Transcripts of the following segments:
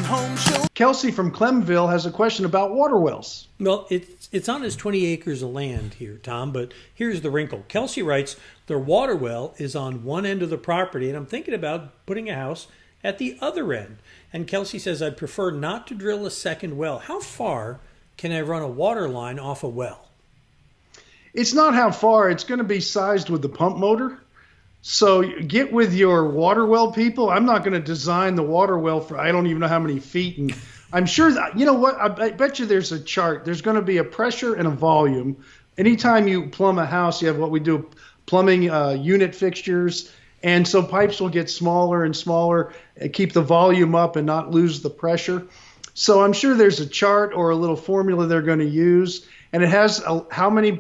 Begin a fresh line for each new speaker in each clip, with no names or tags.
Home Show.
Kelsey from Clemville has a question about water wells.
Well, it's on his 20 acres of land here, Tom, but here's the wrinkle. Kelsey writes, their water well is on one end of the property, and I'm thinking about putting a house at the other end. And Kelsey says, I'd prefer not to drill a second well. How far can I run a water line off a well?
It's not how far. It's going to be sized with the pump motor. So get with your water well people. I'm not going to design the water well for I don't even know how many feet. And I'm sure that, you know what, I bet you there's a chart. There's going to be a pressure and a volume. Anytime you plumb a house, you have what we do, plumbing unit fixtures. And so pipes will get smaller and smaller and keep the volume up and not lose the pressure. So I'm sure there's a chart or a little formula they're going to use. And it has how many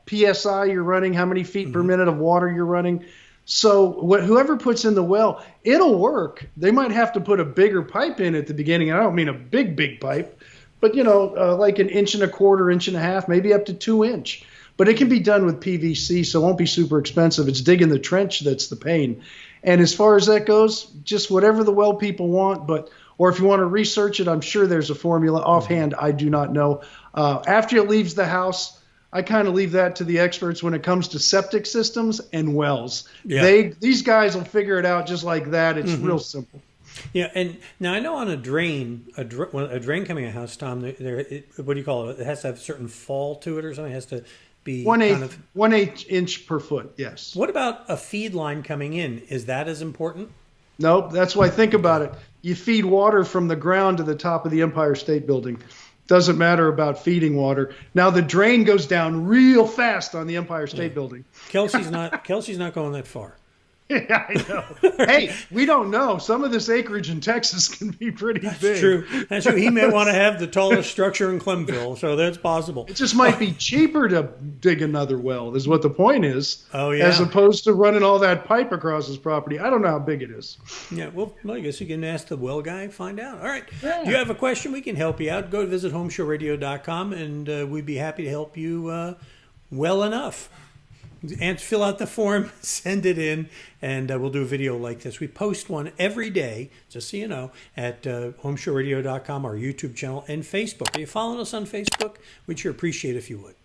PSI you're running, how many feet per minute of water you're running. So whoever puts in the well, it'll work. They might have to put a bigger pipe in at the beginning. I don't mean a big pipe, but, like an 1.25 inches, 1.5 inches, maybe up to 2 inch. But it can be done with PVC, so it won't be super expensive. It's digging the trench that's the pain. And as far as that goes, just whatever the well people want, or if you want to research it, I'm sure there's a formula. Offhand, I do not know. After it leaves the house, I kind of leave that to the experts when it comes to septic systems and wells. Yeah. These guys will figure it out just like that. It's real simple.
Yeah, and now I know on a drain coming in a house, Tom, what do you call it? It has to have a certain fall to it or something. It has to be
1/8 inch per foot. Yes.
What about a feed line coming in? Is that as important?
Nope. That's why think about it. You feed water from the ground to the top of the Empire State Building. Doesn't matter about feeding water. Now the drain goes down real fast on the Empire State Building.
Kelsey's not going that far.
Yeah, I know. Hey, we don't know. Some of this acreage in Texas can be pretty big.
That's true. He may want to have the tallest structure in Clemville, so that's possible.
It just might be cheaper to dig another well, is what the point is.
Oh, yeah.
As opposed to running all that pipe across his property. I don't know how big it is.
Yeah, well, I guess you can ask the well guy, find out. All right. Yeah. If you have a question, we can help you out. Go to visit HomeShowRadio.com, and we'd be happy to help you well enough. And fill out the form, send it in, and we'll do a video like this. We post one every day, just so you know, at HomeShowRadio.com, our YouTube channel, and Facebook. Are you following us on Facebook? We'd sure appreciate if you would.